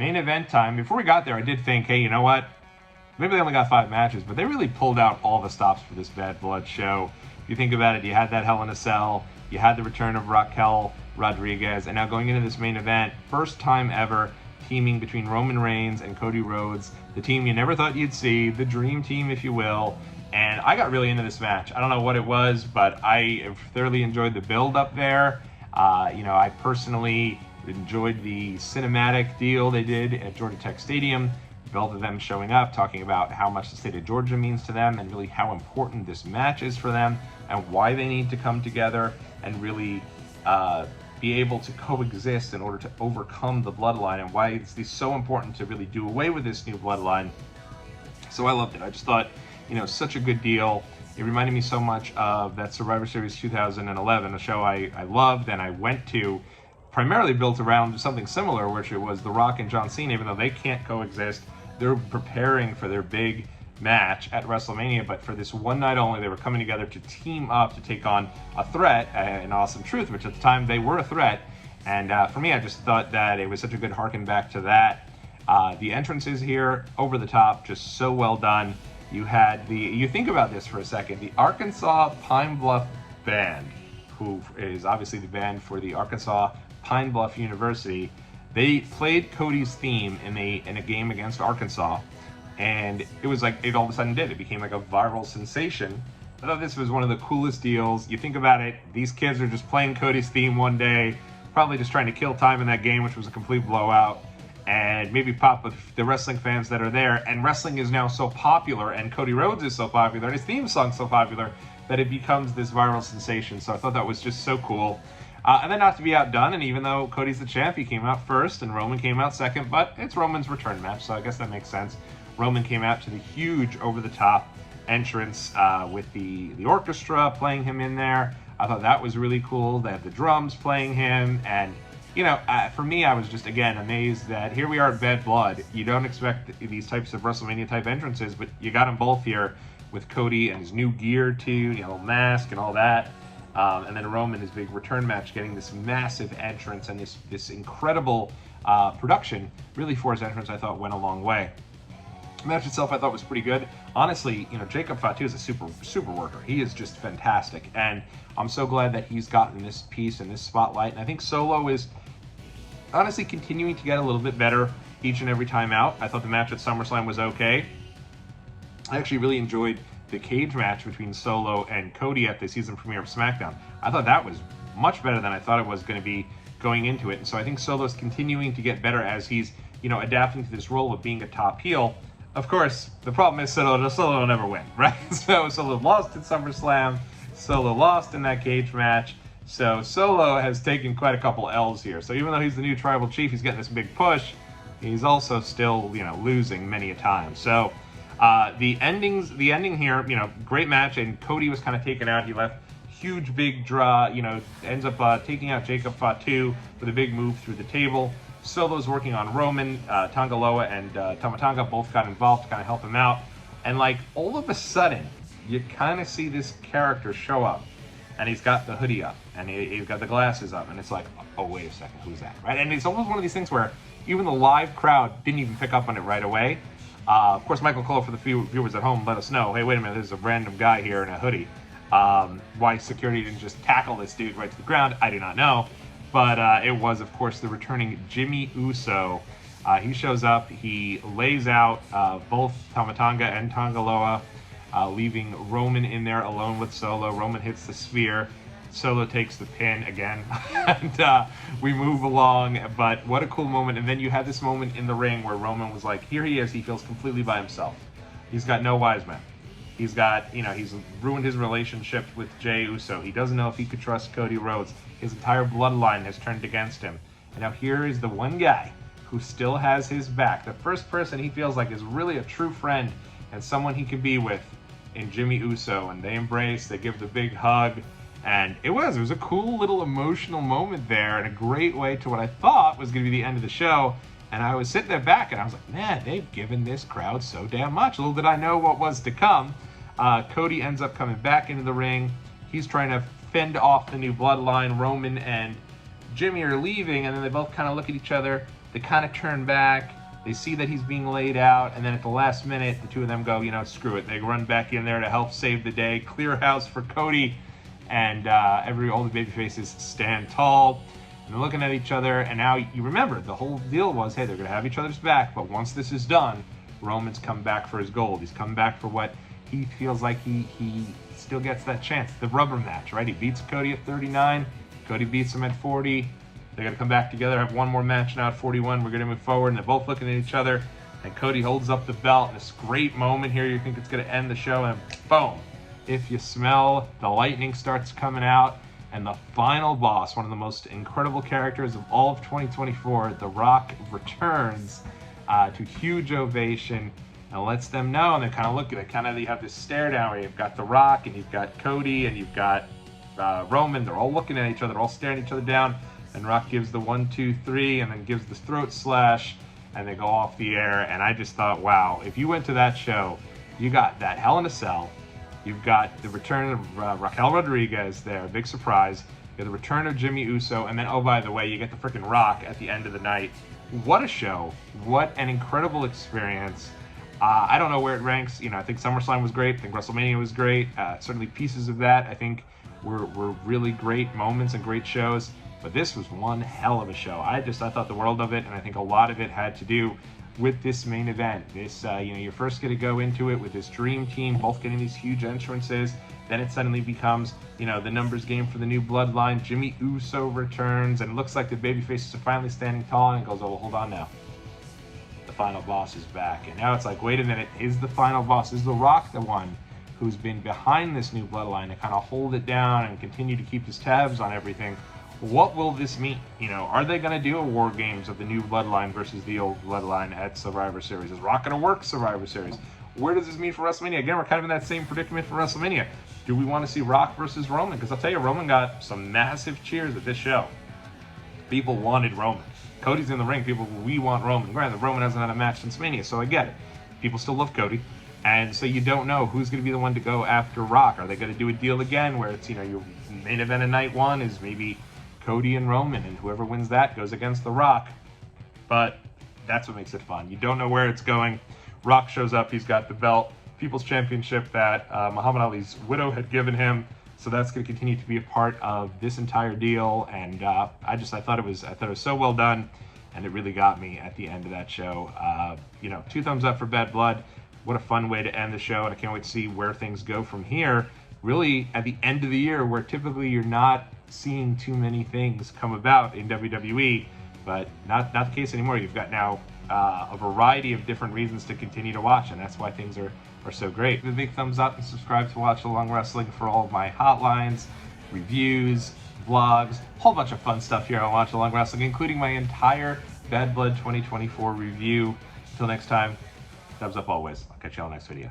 main event time. Before we got there, I did think, hey, you know what? Maybe they only got 5 matches, but they really pulled out all the stops for this Bad Blood show. If you think about it, you had that Hell in a Cell, you had the return of Raquel Rodriguez, and now going into this main event, first time ever teaming between Roman Reigns and Cody Rhodes, the team you never thought you'd see, the dream team, if you will. And I got really into this match. I don't know what it was, but I thoroughly enjoyed the build up there. I personally enjoyed the cinematic deal they did at Georgia Tech Stadium. Both of them showing up, talking about how much the state of Georgia means to them and really how important this match is for them and why they need to come together and really be able to coexist in order to overcome the bloodline and why it's so important to really do away with this new bloodline. So I loved it. I just thought, such a good deal. It reminded me so much of that Survivor Series 2011, a show I loved and I went to, primarily built around something similar, which it was The Rock and John Cena. Even though they can't coexist, they're preparing for their big match at WrestleMania, but for this one night only, they were coming together to team up to take on a threat, an Awesome Truth, which at the time they were a threat. And for me, I just thought that it was such a good harken back to that. The entrances here, over the top, just so well done. You had you think about this for a second, the Arkansas Pine Bluff Band, who is obviously the band for the Arkansas Pine Bluff University. They played Cody's theme in a game against Arkansas, and it was like it all of a sudden did. It became like a viral sensation. I thought this was one of the coolest deals. You think about it, these kids are just playing Cody's theme one day, probably just trying to kill time in that game, which was a complete blowout, and maybe pop with the wrestling fans that are there. And wrestling is now so popular, and Cody Rhodes is so popular, and his theme song's so popular, that it becomes this viral sensation. So I thought that was just so cool. And then not to be outdone, and even though Cody's the champ, he came out first and Roman came out second, but it's Roman's return match, so I guess that makes sense. Roman came out to the huge over-the-top entrance with the orchestra playing him in there. I thought that was really cool. They had the drums playing him, and for me, I was just, again, amazed that here we are at Bad Blood. You don't expect these types of WrestleMania-type entrances, but you got them both here with Cody and his new gear, too, little mask and all that. And then Roman, his big return match, getting this massive entrance and this incredible production, really for his entrance, I thought went a long way. The match itself, I thought, was pretty good. Honestly, Jacob Fatu is a super worker. He is just fantastic, and I'm so glad that he's gotten this piece and this spotlight. And I think Solo is honestly continuing to get a little bit better each and every time out. I thought the match at SummerSlam was okay. I actually really enjoyed the cage match between Solo and Cody at the season premiere of SmackDown. I thought that was much better than I thought it was going to be going into it. And so I think Solo's continuing to get better as he's, adapting to this role of being a top heel. Of course, the problem is Solo will never win, right? So Solo lost at SummerSlam. Solo lost in that cage match. So Solo has taken quite a couple L's here. So even though he's the new tribal chief, he's getting this big push, he's also still, losing many a time. So the ending here, great match, and Cody was kind of taken out. He left huge big draw, ends up taking out Jacob Fatu with a big move through the table. Solo's working on Roman, Tangaloa and Tama Tonga both got involved to kind of help him out. And all of a sudden, you kind of see this character show up, and he's got the hoodie up, and he's got the glasses up, and it's like, oh, wait a second, who's that, right? And it's almost one of these things where even the live crowd didn't even pick up on it right away. Of course, Michael Cole, for the few viewers at home, let us know, hey, wait a minute, there's a random guy here in a hoodie. Why security didn't just tackle this dude right to the ground, I do not know. But it was, of course, the returning Jimmy Uso. He shows up, he lays out both Tama Tonga and Tangaloa, leaving Roman in there alone with Solo. Roman hits the spear. Solo takes the pin again, and we move along, but what a cool moment. And then you had this moment in the ring where Roman was like, here he is, he feels completely by himself. He's got no wise men. He's got, he's ruined his relationship with Jey Uso. He doesn't know if he could trust Cody Rhodes. His entire bloodline has turned against him. And now here is the one guy who still has his back. The first person he feels like is really a true friend and someone he can be with in Jimmy Uso. And they embrace, they give the big hug. And it was a cool little emotional moment there, and a great way to what I thought was going to be the end of the show. And I was sitting there back, and I was like, man, they've given this crowd so damn much. Little did I know what was to come. Cody ends up coming back into the ring. He's trying to fend off the new bloodline. Roman and Jimmy are leaving, and then they both kind of look at each other, they kind of turn back. They see that he's being laid out, and then at the last minute, the two of them go, screw it. They run back in there to help save the day, clear house for Cody, and all the babyfaces stand tall. And they're looking at each other, and now you remember, the whole deal was, hey, they're going to have each other's back, but once this is done, Roman's come back for his gold. He's come back for what he feels like he still gets that chance. The rubber match, right? He beats Cody at 39. Cody beats him at 40. They're going to come back together, have one more match now at 41. We're going to move forward, and they're both looking at each other. And Cody holds up the belt in this great moment here. You think it's going to end the show, and boom. If you smell, the lightning starts coming out. And the final boss, one of the most incredible characters of all of 2024, The Rock, returns to huge ovation and lets them know. And they're kind of looking at you have this stare down where you've got The Rock and you've got Cody and you've got Roman. They're all looking at each other, they're all staring each other down. And Rock gives the 1, 2, 3 and then gives the throat slash, and they go off the air. And I just thought, wow, if you went to that show, you got that Hell in a Cell. You've got the return of Raquel Rodriguez there, big surprise. You got the return of Jimmy Uso, and then, oh, by the way, you get the freaking Rock at the end of the night. What a show. What an incredible experience. I don't know where it ranks. I think SummerSlam was great. I think WrestleMania was great. Certainly pieces of that, I think, were really great moments and great shows. But this was one hell of a show. I thought the world of it, and I think a lot of it had to do with this main event. This, you're first going to go into it with this dream team, both getting these huge entrances. Then it suddenly becomes, the numbers game for the new bloodline. Jimmy Uso returns, and it looks like the babyfaces are finally standing tall, and it goes, oh, well, hold on now. The final boss is back. And now it's like, wait a minute, is the final boss, is The Rock the one who's been behind this new bloodline to kind of hold it down and continue to keep his tabs on everything? What will this mean? Are they going to do a War Games of the new bloodline versus the old bloodline at Survivor Series? Is Rock going to work Survivor Series? Where does this mean for WrestleMania? Again, we're kind of in that same predicament for WrestleMania. Do we want to see Rock versus Roman? Because I'll tell you, Roman got some massive cheers at this show. People wanted Roman. Cody's in the ring. We want Roman. Granted, Roman hasn't had a match since Mania, so I get it. People still love Cody. And so you don't know who's going to be the one to go after Rock. Are they going to do a deal again where it's, your main event of night one is maybe Cody and Roman, and whoever wins that goes against The Rock. But that's what makes it fun. You don't know where it's going. Rock shows up. He's got the belt, People's Championship that Muhammad Ali's widow had given him. So that's going to continue to be a part of this entire deal. And I thought it was so well done, and it really got me at the end of that show. 2 thumbs up for Bad Blood. What a fun way to end the show, and I can't wait to see where things go from here. Really, at the end of the year, where typically you're not seeing too many things come about in WWE, but not the case anymore. You've got now a variety of different reasons to continue to watch, and that's why things are so great. Give a big thumbs up and subscribe to Watch Along Wrestling for all of my hotlines, reviews, vlogs, a whole bunch of fun stuff here on Watch Along Wrestling, including my entire Bad Blood 2024 review. Until next time, thumbs up always. I'll catch you all next video.